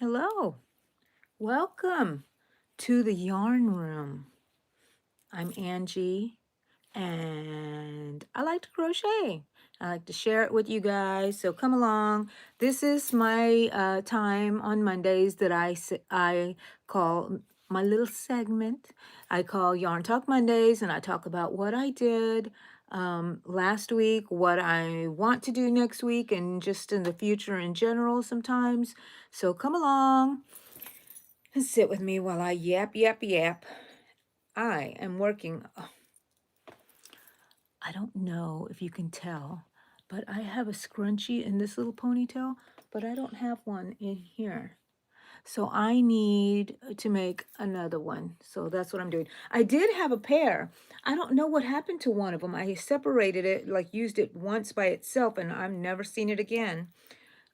Hello, welcome to the yarn room. I'm Angie and I like to crochet. I like to share it with you guys, so come along. This is my time on Mondays that I call my little segment. I call Yarn Talk Mondays, and I talk about what I did last week, what I want to do next week, and just in the future in general sometimes. So come along and sit with me while I yap, yap, yap. I am working. I don't know if you can tell, but I have a scrunchie in this little ponytail, but I don't have one in here. So I need to make another one. So that's what I'm doing. I did have a pair. I don't know what happened to one of them. I separated it, like used it once by itself, and I've never seen it again.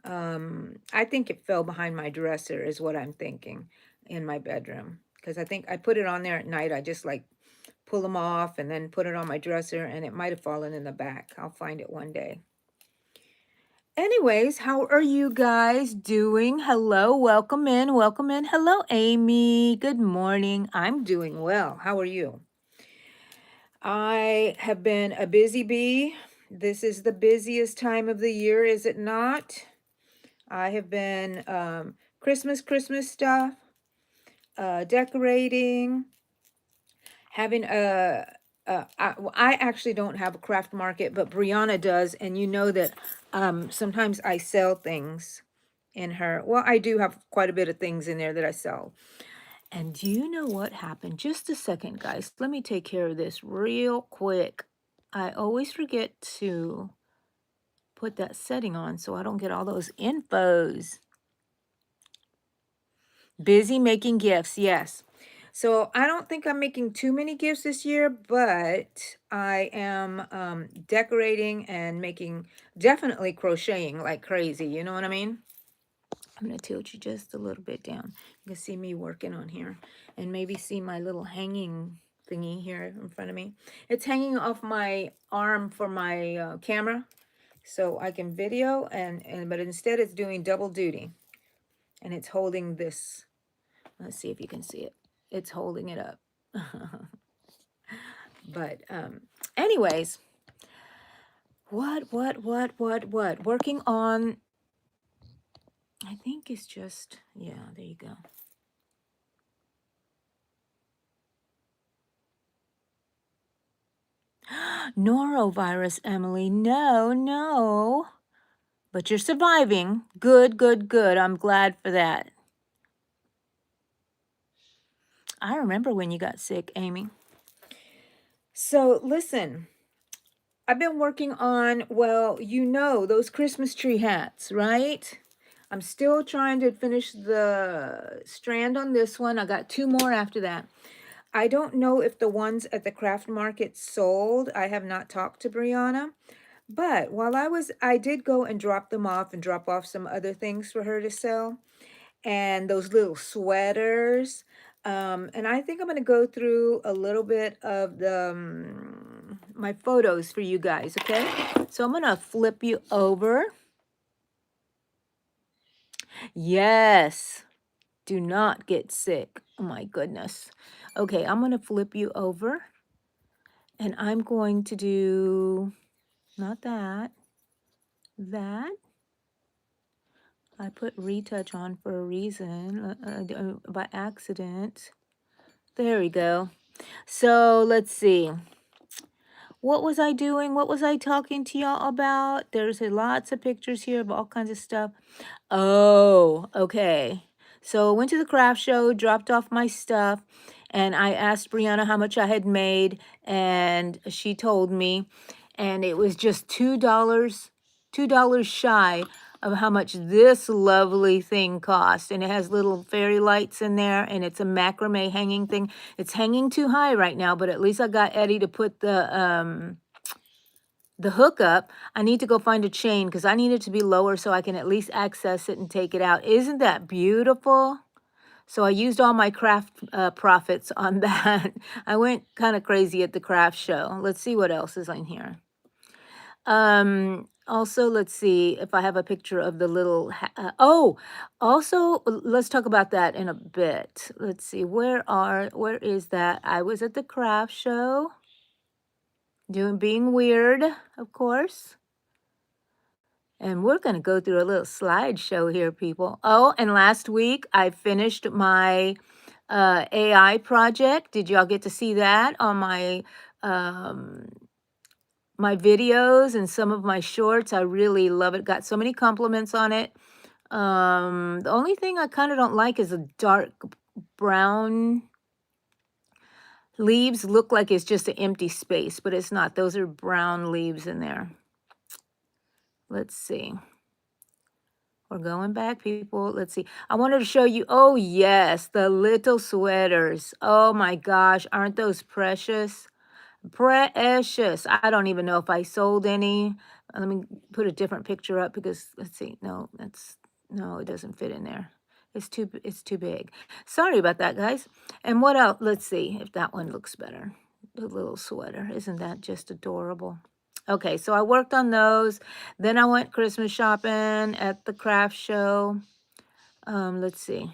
I think it fell behind my dresser is what I'm thinking in my bedroom. Because I think I put it on there at night. I just like pull them off and then put it on my dresser, and it might have fallen in the back. I'll find it one day. Anyways, how are you guys doing? Hello, welcome in, welcome in. Hello, Amy. Good morning. I'm doing well. How are you? I have been a busy bee. This is the busiest time of the year, is it not? I have been Christmas stuff, decorating, having I actually don't have a craft market, but Brianna does, and you know that sometimes I sell things in her. Well, I do have quite a bit of things in there that I sell. And do you know what happened? Just a second, guys. Let me take care of this real quick. I always forget to put that setting on so I don't get all those infos. Busy making gifts, yes. So I don't think I'm making too many gifts this year, but I am decorating and making, definitely crocheting like crazy. You know what I mean? I'm going to tilt you just a little bit down. You can see me working on here and maybe see my little hanging thingy here in front of me. It's hanging off my arm for my camera so I can video, but instead it's doing double duty, and it's holding this. Let's see if you can see it. It's holding it up. But anyways, what? Working on, I think it's just, yeah, there you go. Norovirus, Emily. No. But you're surviving. Good. I'm glad for that. I remember when you got sick, Amy. So listen, I've been working on, well, you know, those Christmas tree hats, right? I'm still trying to finish the strand on this one. I got 2 more after that. I don't know if the ones at the craft market sold. I have not talked to Brianna. But while I did go and drop them off and drop off some other things for her to sell. And those little sweaters. And I think I'm going to go through a little bit of my photos for you guys, okay? So I'm going to flip you over. Yes, do not get sick. Oh my goodness. Okay, I'm going to flip you over, and I'm going to do, not that, that. I put retouch on for a reason, by accident. There we go. So let's see. What was I doing? What was I talking to y'all about? There's lots of pictures here of all kinds of stuff. Oh, okay. So I went to the craft show, dropped off my stuff, and I asked Brianna how much I had made, and she told me, and it was just $2 shy of how much this lovely thing cost. And it has little fairy lights in there, and it's a macrame hanging thing. It's hanging too high right now, but at least I got Eddie to put the hook up. I need to go find a chain because I need it to be lower so I can at least access it and take it out. Isn't that beautiful? So I used all my craft profits on that. I went kind of crazy at the craft show. Let's see what else is on here. Also, let's see if I have a picture of the little oh, also, let's talk about that in a bit. Let's see, where is that? I was at the craft show, being weird, of course. And we're going to go through a little slideshow here, people. Oh, and last week I finished my AI project. Did y'all get to see that on um, my videos and some of my shorts? I really love it. Got so many compliments on it. The only thing I kind of don't like is the dark brown leaves. Look like it's just an empty space, but it's not. Those are brown leaves in there. Let's see. We're going back, people. Let's see. I wanted to show you. Oh, yes, the little sweaters. Oh, my gosh. Aren't those precious? Precious. I don't even know if I sold any. Let me put a different picture up because let's see. No, no, it doesn't fit in there. It's too big. Sorry about that, guys. And what else? Let's see if that one looks better. The little sweater. Isn't that just adorable? Okay, so I worked on those. Then I went Christmas shopping at the craft show. Let's see.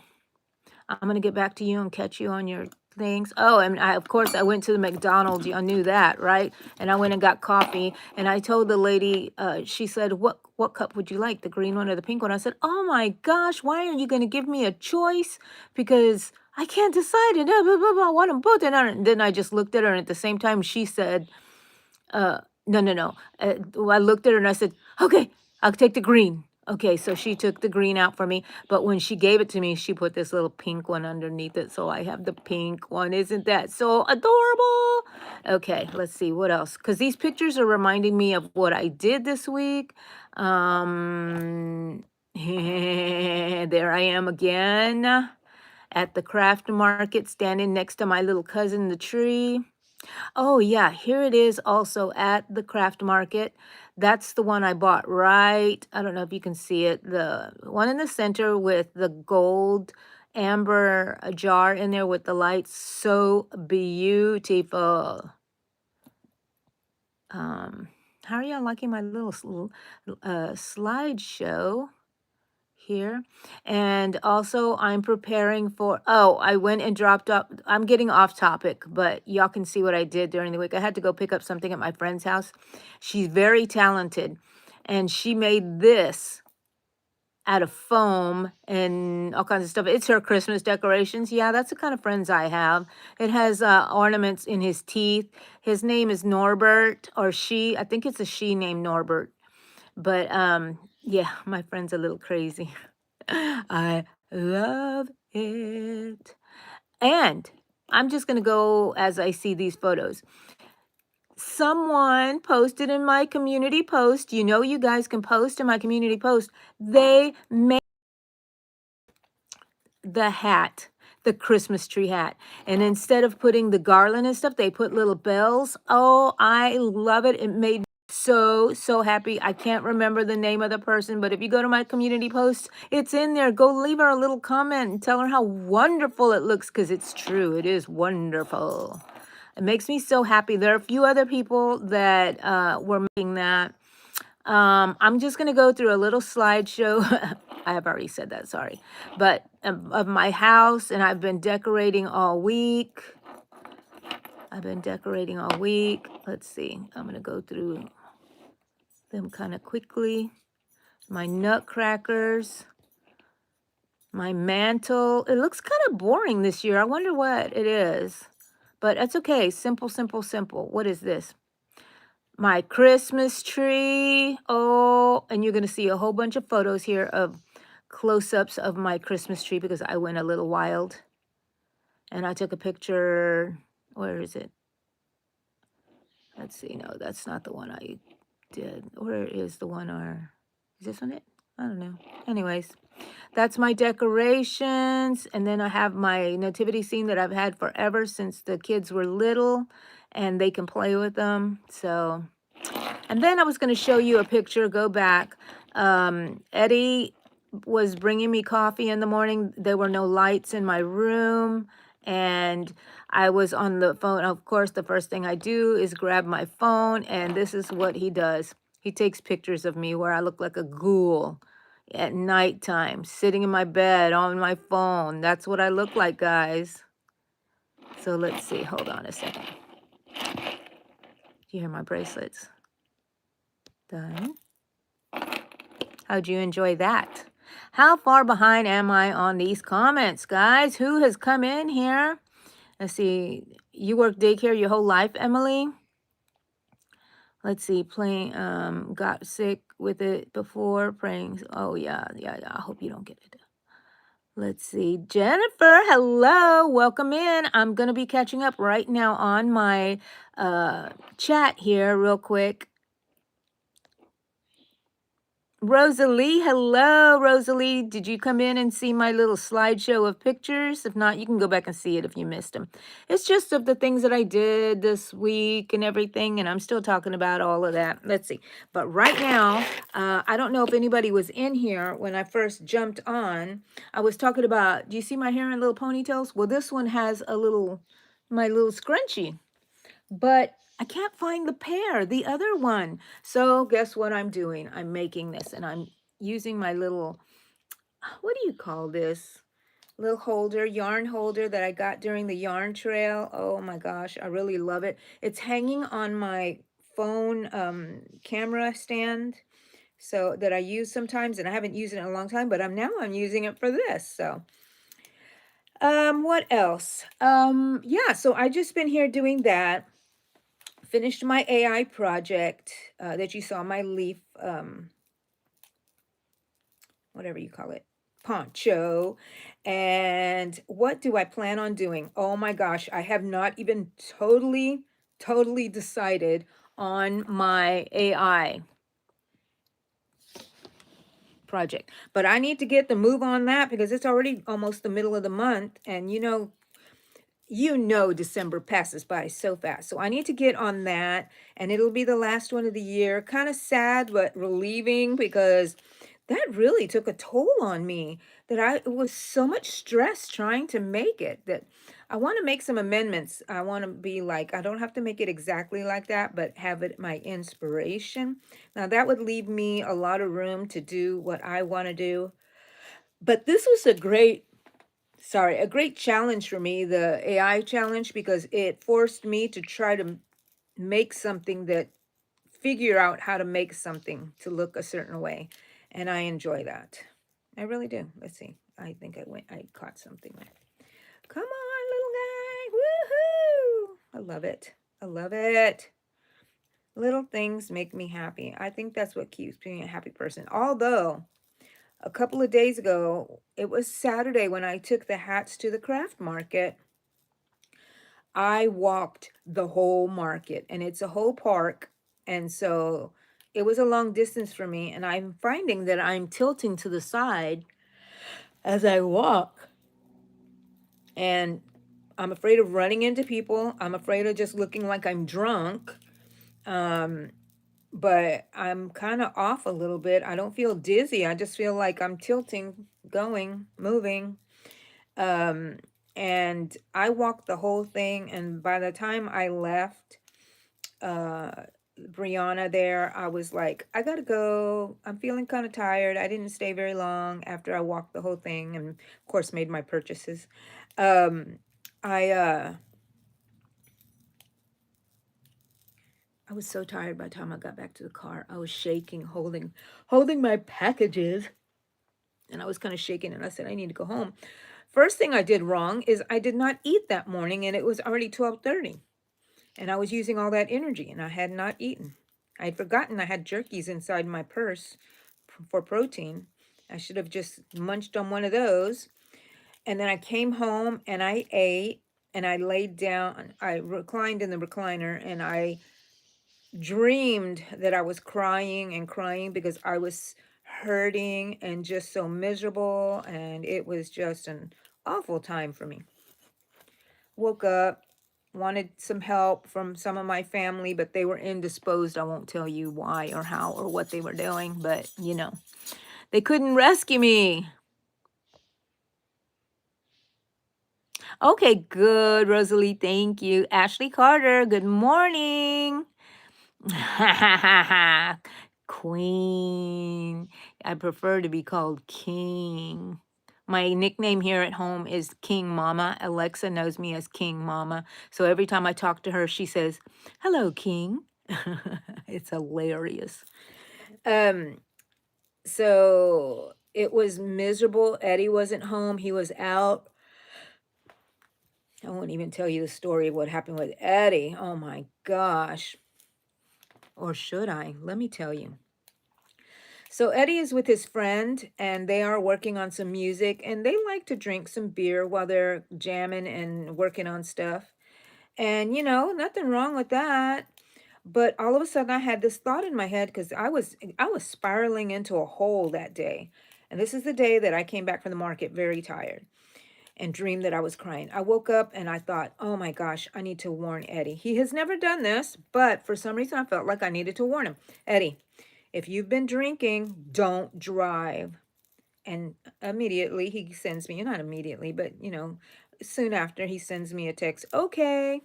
I'm going to get back to you and catch you on your things. Oh, and of course, I went to the McDonald's. You knew that, right? And I went and got coffee. And I told the lady, she said, what cup would you like, the green one or the pink one? I said, oh my gosh, why are you going to give me a choice? Because I can't decide. And I want them both. And then I just looked at her, and at the same time, she said, no, no, no. I looked at her and I said, okay, I'll take the green. Okay, so she took the green out for me. But when she gave it to me, she put this little pink one underneath it. So I have the pink one. Isn't that so adorable? Okay, let's see what else. Because these pictures are reminding me of what I did this week. There I am again at the craft market, standing next to my little cousin, the tree. Oh, yeah, here it is also at the craft market. That's the one I bought, right. I don't know if you can see it. The one in the center with the gold amber jar in there with the lights. So beautiful. How are y'all liking my little slideshow here? And also I'm preparing for, oh, I went and dropped up, I'm getting off topic, but y'all can see what I did during the week. I had to go pick up something at my friend's house. She's very talented, and she made this out of foam and all kinds of stuff. It's her Christmas decorations. Yeah, that's the kind of friends I have. It has ornaments in his teeth. His name is Norbert, or she, I think it's a she named Norbert. But yeah, my friend's a little crazy. I love it. And I'm just going to go as I see these photos. Someone posted in my community post. You know, you guys can post in my community post. They made the hat, the Christmas tree hat. And instead of putting the garland and stuff, they put little bells. Oh, I love it. It made me so happy. I can't remember the name of the person, but if you go to my community post, it's in there. Go leave her a little comment and tell her how wonderful it looks, because it's true. It is wonderful. It makes me so happy. There are a few other people that were making that. I'm just going to go through a little slideshow. I have already said that, sorry. But of my house, and I've been decorating all week. Let's see. I'm going to go through them kind of quickly. My nutcrackers. My mantle. It looks kind of boring this year. I wonder what it is. But that's okay. Simple, simple, simple. What is this? My Christmas tree. Oh, and you're going to see a whole bunch of photos here of close-ups of my Christmas tree because I went a little wild. And I took a picture. Where is it? Let's see. No, that's not the one I did. Where is the one? Or is this one it? I don't know. Anyways, that's my decorations. And then I have my nativity scene that I've had forever since the kids were little, and they can play with them. So, and then I was going to show you a picture. Go back. Eddie was bringing me coffee in the morning. There were no lights in my room, and I was on the phone. Of course, the first thing I do is grab my phone, and this is what he does. He takes pictures of me where I look like a ghoul at nighttime, sitting in my bed on my phone. That's what I look like, guys. So let's see. Hold on a second. Do you hear my bracelets? Done. How'd you enjoy that? How far behind am I on these comments, guys? Who has come in here? Let's see. You work daycare your whole life, Emily? Let's see. Playing, got sick with it before praying. Oh, yeah. I hope you don't get it. Let's see. Jennifer, hello. Welcome in. I'm going to be catching up right now on my chat here real quick. Rosalie, hello, Rosalie. Did you come in and see my little slideshow of pictures? If not, you can go back and see it if you missed them. It's just of the things that I did this week and everything, and I'm still talking about all of that. Let's see. But right now, I don't know if anybody was in here when I first jumped on. I was talking about, do you see my hair in little ponytails? Well, this one has my little scrunchie. But I can't find the pair, the other one. So guess what I'm doing? I'm making this and I'm using my little, what do you call this? Little holder, yarn holder that I got during the yarn trail. Oh my gosh, I really love it. It's hanging on my phone camera stand so that I use sometimes, and I haven't used it in a long time, but I'm using it for this. So what else? Yeah, so I just been here doing that. Finished my AI project that you saw, my leaf, whatever you call it, poncho. And what do I plan on doing? Oh my gosh, I have not even totally decided on my AI project. But I need to get the move on that because it's already almost the middle of the month. And December passes by so fast. So I need to get on that, and it'll be the last one of the year. Kind of sad, but relieving because that really took a toll on me. It was so much stress trying to make it that I want to make some amendments. I want to be like, I don't have to make it exactly like that, but have it my inspiration. Now that would leave me a lot of room to do what I want to do. But this was a great challenge for me, the AI challenge, because it forced me to try to make something figure out how to make something to look a certain way. And I enjoy that. I really do. Let's see. I think I caught something there. Come on, little guy. Woohoo! I love it. I love it. Little things make me happy. I think that's what keeps being a happy person. Although, a couple of days ago, it was Saturday when I took the hats to the craft market. I walked the whole market, and it's a whole park. And so it was a long distance for me. And I'm finding that I'm tilting to the side as I walk. And I'm afraid of running into people. I'm afraid of just looking like I'm drunk. But I'm kind of off a little bit. I don't feel dizzy. I just feel like I'm tilting, going, moving. And I walked the whole thing. And by the time I left, Brianna there, I was like, I gotta go. I'm feeling kind of tired. I didn't stay very long after I walked the whole thing and of course made my purchases. I I was so tired by the time I got back to the car. I was shaking, holding my packages. And I was kind of shaking, and I said, I need to go home. First thing I did wrong is I did not eat that morning, and it was already 12:30. And I was using all that energy, and I had not eaten. I had forgotten I had jerkies inside my purse for protein. I should have just munched on one of those. And then I came home and I ate, and I laid down. I reclined in the recliner, and I dreamed that I was crying and crying because I was hurting and just so miserable. And it was just an awful time for me. Woke up, wanted some help from some of my family, but they were indisposed. I won't tell you why or how or what they were doing, but they couldn't rescue me. Okay, good, Rosalie. Thank you. Ashley Carter, good morning. Queen. I prefer to be called King. My nickname here at home is King Mama. Alexa knows me as King Mama. So every time I talk to her, she says, "Hello, King." It's hilarious. Um, so it was miserable. Eddie wasn't home. He was out. I won't even tell you the story of what happened with Eddie. Oh my gosh. Or should I? Let me tell you. So Eddie is with his friend and they are working on some music and they like to drink some beer while they're jamming and working on stuff. And nothing wrong with that. But all of a sudden I had this thought in my head because I was spiraling into a hole that day. And this is the day that I came back from the market very tired and dreamed that I was crying. I woke up and I thought, oh my gosh, I need to warn Eddie. He has never done this, but for some reason I felt like I needed to warn him. Eddie, if you've been drinking, don't drive. And immediately he sends me, not immediately, but soon after he sends me a text, okay.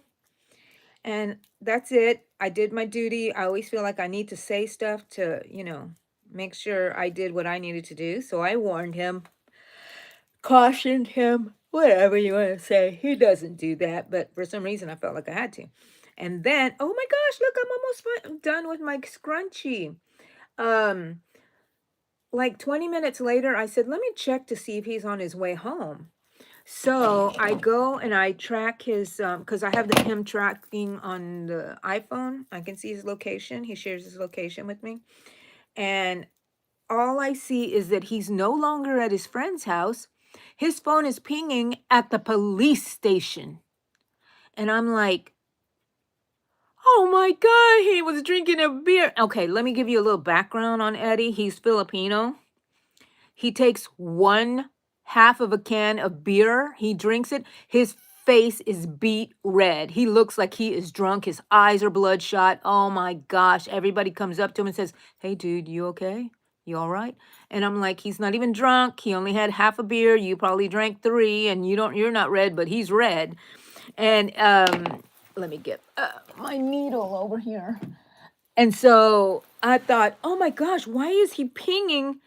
And that's it. I did my duty. I always feel like I need to say stuff to, make sure I did what I needed to do. So I warned him, cautioned him, whatever you want to say. He doesn't do that, but for some reason I felt like I had to. And then, oh my gosh, look, I'm almost done with my scrunchie. Um, like 20 minutes later, I said, let me check to see if he's on his way home. So I go and I track his, because I have him tracking on the iPhone. I can see his location. He shares his location with me. And all I see is that he's no longer at his friend's house. His phone is pinging at the police station. And I'm like, oh my God, he was drinking a beer. Okay, let me give you a little background on Eddie. He's Filipino. He takes one half of a can of beer. He drinks it. His face is beet red. He looks like he is drunk. His eyes are bloodshot. Oh my gosh. Everybody comes up to him and says, hey, dude, you okay? You all right? And I'm like, he's not even drunk. He only had half a beer. You probably drank 3 and you're not red, but he's red. And let me get my needle over here. And so I thought, oh my gosh, why is he pinging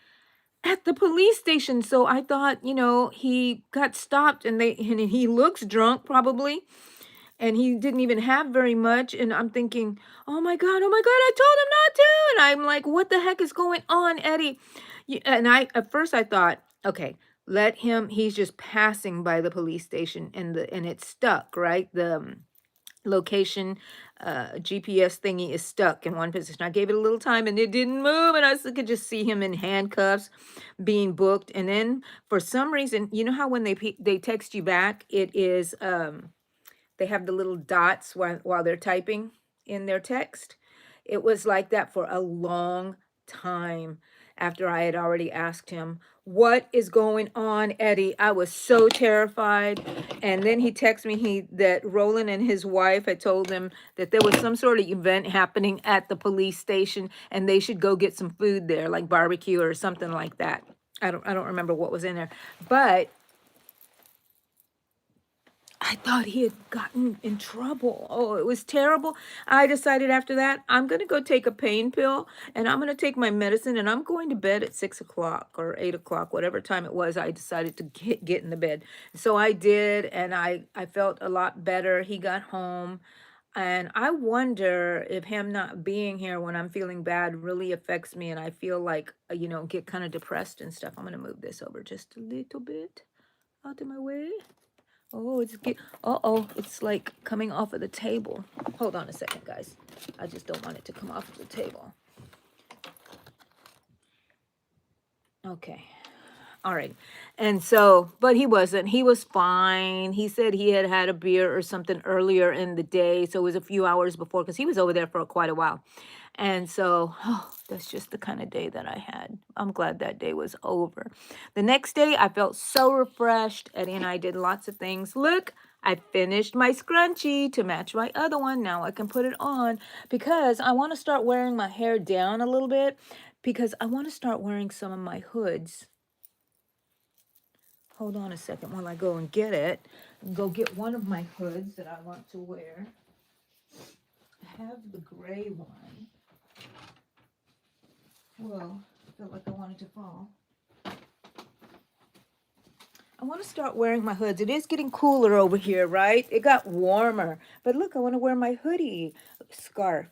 at the police station? So I thought, he got stopped and he looks drunk probably. And he didn't even have very much. And I'm thinking, oh my God, I told him not to. And I'm like, what the heck is going on, Eddie? And at first I thought, okay, let him, he's just passing by the police station and it's stuck, right? The location GPS thingy is stuck in one position. I gave it a little time and it didn't move, and I could just see him in handcuffs being booked. And then for some reason, you know how when they text you back, it is they have the little dots while they're typing in their text. It was like that for a long time after I had already asked him, what is going on, Eddie? I was so terrified. And then he texted me that Roland and his wife had told him that there was some sort of event happening at the police station and they should go get some food there, like barbecue or something like that. I don't remember what was in there. But I thought he had gotten in trouble. Oh, it was terrible. I decided after that, I'm going to go take a pain pill and I'm going to take my medicine and I'm going to bed at 6 o'clock or 8 o'clock, whatever time it was. I decided to get in the bed. So I did, and I felt a lot better. He got home. And I wonder if him not being here when I'm feeling bad really affects me and I feel like, get kind of depressed and stuff. I'm going to move this over just a little bit out of my way. Oh, it's like coming off of the table. Hold on a second, guys. I just don't want it to come off of the table. Okay. All right. And so, but he wasn't. He was fine. He said he had had a beer or something earlier in the day. So it was a few hours before because he was over there for quite a while. And so, that's just the kind of day that I had. I'm glad that day was over. The next day, I felt so refreshed. Eddie and I did lots of things. Look, I finished my scrunchie to match my other one. Now I can put it on because I want to start wearing my hair down a little bit because I want to start wearing some of my hoods. Hold on a second while I go and get it. Go get one of my hoods that I want to wear. I have the gray one. Whoa, felt like I wanted to fall. I want to start wearing my hoods. It is getting cooler over here, right? It got warmer. But look, I want to wear my hoodie scarf.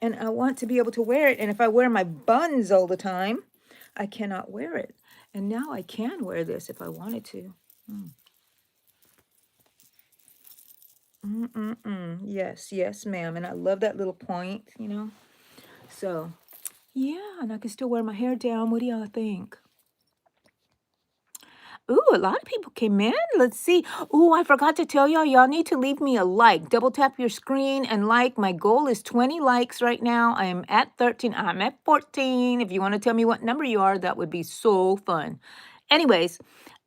And I want to be able to wear it. And if I wear my buns all the time, I cannot wear it. And now I can wear this if I wanted to. Yes, yes, ma'am. And I love that little point, you know. So, yeah, and I can still wear my hair down. What do y'all think? Ooh, a lot of people came in. Let's see. Ooh, I forgot to tell y'all, y'all need to leave me a like. Double tap your screen and like. My goal is 20 likes right now. I am at 13. I'm at 14. If you want to tell me what number you are, that would be so fun. Anyways,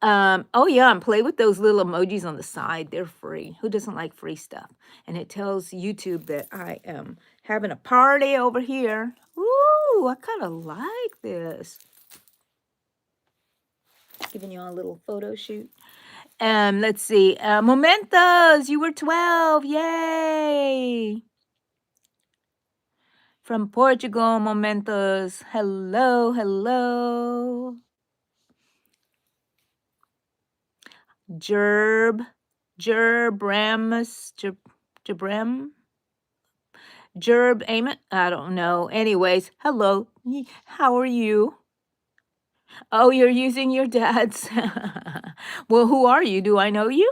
oh yeah, and play with those little emojis on the side. They're free. Who doesn't like free stuff? And it tells YouTube that I am having a party over here. Ooh, I kind of like this. Giving you all a little photo shoot. Let's see. Mementos, you were 12. Yay. From Portugal, Mementos. Hello, hello. Gerbramus, Ament. I don't know. Anyways, hello. How are you? Oh, you're using your dad's. Well, who are you? Do I know you?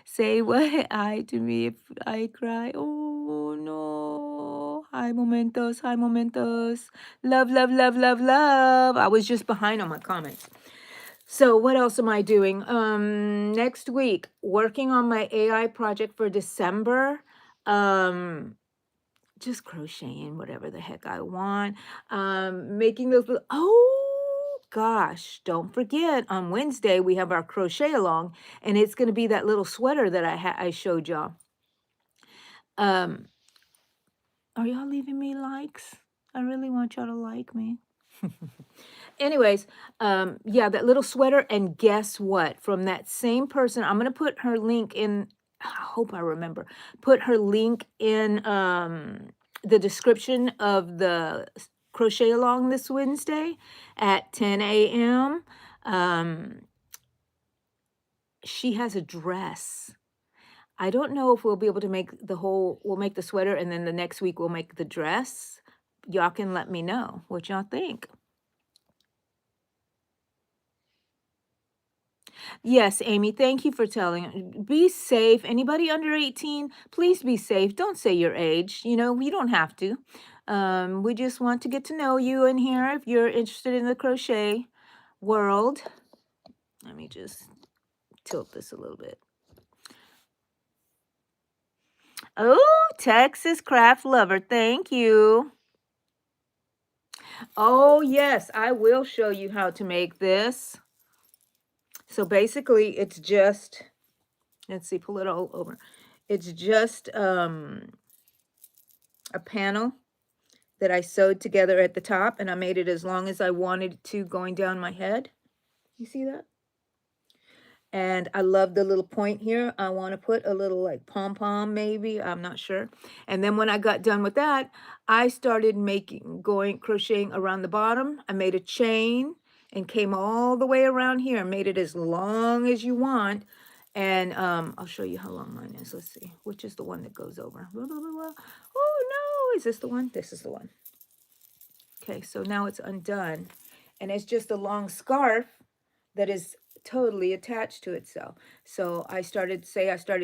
Say what I to me if I cry. Oh no. Hi momentos, hi momentos. Love, love, love, love, love. I was just behind on my comments. So what else am I doing? Next week, working on my AI project for December. Just crocheting whatever the heck I want. Making those little, oh gosh, don't forget on Wednesday we have our crochet along, and it's going to be that little sweater that I showed y'all. Are y'all leaving me likes? I really want y'all to like me. Anyways, yeah, that little sweater, and guess what? From that same person, I'm gonna put her link in. I hope I remember. Put her link in the description of the crochet along this Wednesday at 10 a.m. She has a dress. I don't know if we'll be able to make we'll make the sweater, and then the next week we'll make the dress. Y'all can let me know what y'all think. Yes, Amy, thank you for telling. Be safe. Anybody under 18, please be safe. Don't say your age. You know, you don't have to. We just want to get to know you in here if you're interested in the crochet world. Let me just tilt this a little bit. Oh, Texas craft lover. Thank you. Oh, yes, I will show you how to make this. So basically, it's just, let's see, pull it all over. It's just a panel that I sewed together at the top, and I made it as long as I wanted to going down my head. You see that? And I love the little point here. I want to put a little like pom-pom maybe, I'm not sure. And then when I got done with that, I started crocheting around the bottom. I made a chain and came all the way around here, made it as long as you want. And I'll show you how long mine is. Let's see, which is the one that goes over. Blah, blah, blah, blah. Oh no, is this the one? This is the one. Okay, so now it's undone. And it's just a long scarf that is totally attached to itself. So I started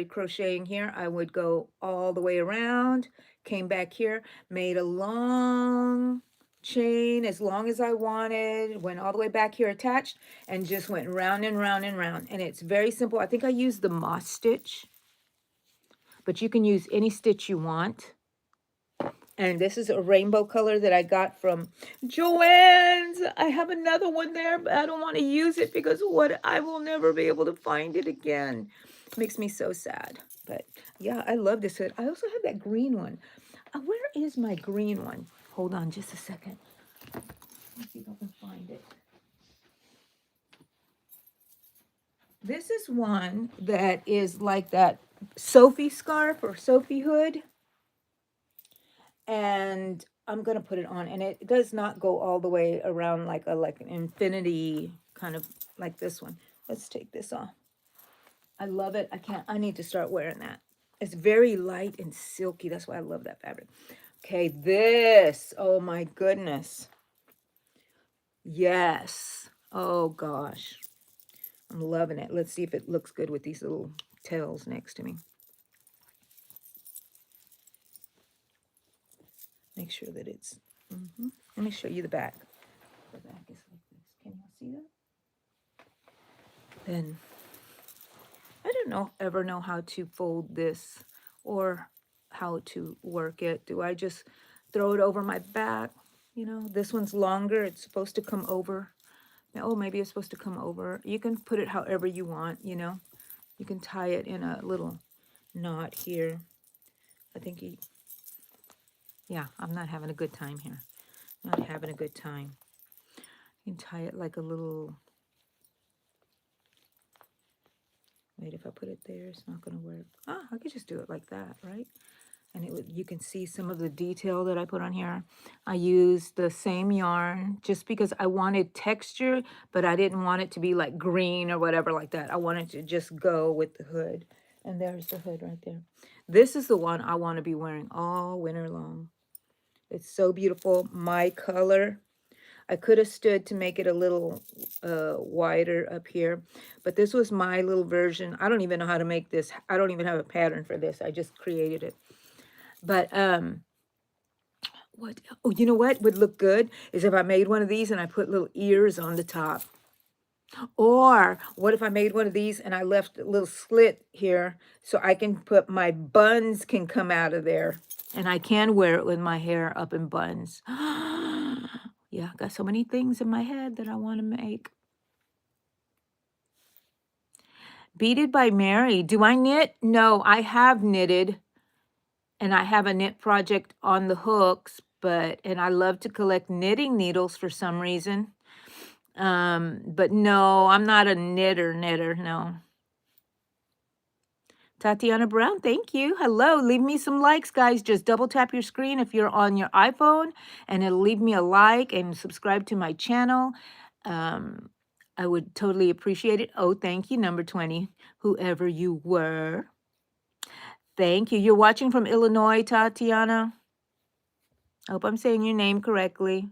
crocheting here. I would go all the way around, came back here, made a long chain as long as I wanted, went all the way back here attached, and just went round and round and round. And it's very simple. I think I used the moss stitch, but you can use any stitch you want. And this is a rainbow color that I got from Joann's. I have another one there, but I don't want to use it because I will never be able to find it again. It makes me so sad. But yeah, I love this hood. I also have that green one. Where is my green one? Hold on just a second. Let's see if I can find it. This is is one that is like that Sophie scarf or Sophie hood. And I'm going to put it on. And it does not go all the way around like an infinity kind of like this one. Let's take this off. I love it. I need to start wearing that. It's very light and silky. That's why I love that fabric. Okay, this. Oh my goodness. Yes. Oh gosh. I'm loving it. Let's see if it looks good with these little tails next to me. Make sure that it's... Let me show you the back. The back is like this. Can you see that? Then I don't ever know how to fold this or how to work it. Do I just throw it over my back? You know, this one's longer. It's supposed to come over. Oh, maybe it's supposed to come over. You can put it however you want, you know. You can tie it in a little knot here. I think yeah, I'm not having a good time here. Not having a good time. You can tie it like a little... Wait, if I put it there, it's not going to work. Ah, I could just do it like that, right? And you can see some of the detail that I put on here. I used the same yarn just because I wanted texture, but I didn't want it to be like green or whatever like that. I wanted to just go with the hood. And there's the hood right there. This is the one I want to be wearing all winter long. It's so beautiful. My color. I could have stood to make it a little wider up here, but this was my little version. I don't even know how to make this. I don't even have a pattern for this. I just created it. But what? Oh, you know what would look good is if I made one of these and I put little ears on the top. Or what if I made one of these and I left a little slit here so I can put my buns can come out of there. And I can wear it with my hair up in buns. Yeah, got so many things in my head that I want to make. Beaded by Mary. Do I knit? No, I have knitted. And I have a knit project on the hooks, and I love to collect knitting needles for some reason. But no, I'm not a knitter, no. Tatiana Brown, thank you. Hello, leave me some likes, guys. Just double tap your screen if you're on your iPhone, and it'll leave me a like and subscribe to my channel. I would totally appreciate it. Oh, thank you, number 20, whoever you were. Thank you. You're watching from Illinois, Tatiana. I hope I'm saying your name correctly.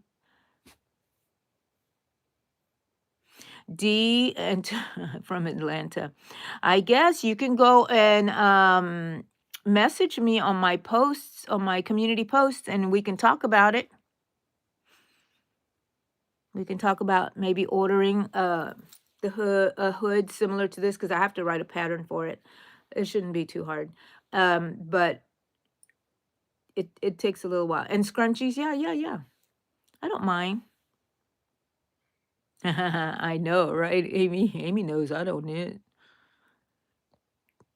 D and from Atlanta. I guess you can go and message me on my posts, on my community posts, and we can talk about it. We can talk about maybe ordering a hood similar to this, because I have to write a pattern for it. It shouldn't be too hard. But it takes a little while. And scrunchies, yeah. I don't mind. I know, right? Amy knows I don't knit.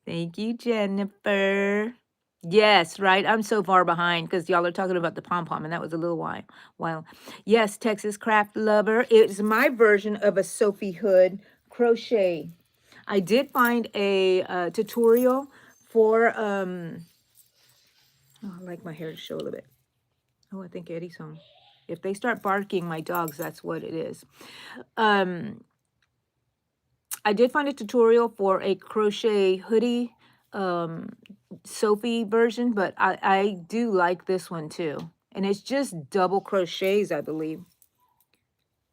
Thank you, Jennifer. Yes, right. I'm so far behind because y'all are talking about the pom-pom, and that was a little while. Yes, Texas Craft Lover. It's my version of a Sophie Hood crochet. I did find a tutorial for, oh, I like my hair to show a little bit. Oh, I think Eddie's home. If they start barking, my dogs, that's what it is. I did find a tutorial for a crochet hoodie Sophie version, but I do like this one too. And it's just double crochets, I believe.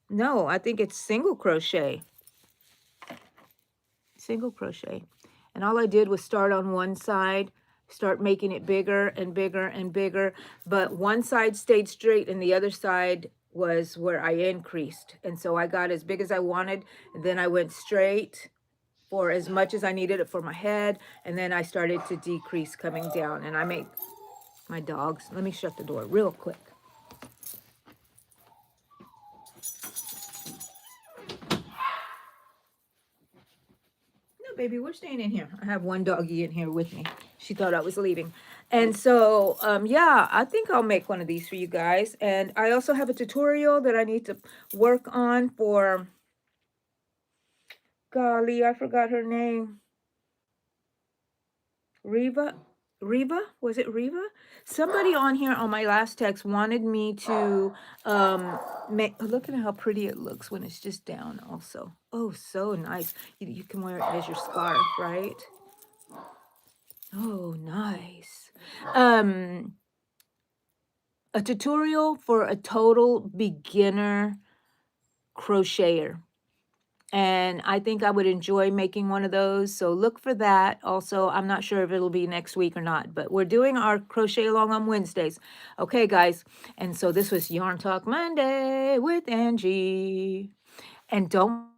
No, I think it's single crochet. Single crochet. And all I did was start on one side, start making it bigger and bigger and bigger. But one side stayed straight and the other side was where I increased. And so I got as big as I wanted. And then I went straight for as much as I needed it for my head. And then I started to decrease coming down. And I make my dogs. Let me shut the door real quick. No, baby, we're staying in here. I have one doggy in here with me. She thought I was leaving. And so, yeah, I think I'll make one of these for you guys. And I also have a tutorial that I need to work on for golly, I forgot her name. Reva? Reva? Was it Reva? Somebody on here on my last text wanted me to make, look at how pretty it looks when it's just down also. Oh, so nice. You can wear it as your scarf, right? Oh, nice. A tutorial for a total beginner crocheter. And I think I would enjoy making one of those. So look for that. Also, I'm not sure if it'll be next week or not, but we're doing our crochet along on Wednesdays. Okay, guys. And so this was Yarn Talk Monday with Angie. And don't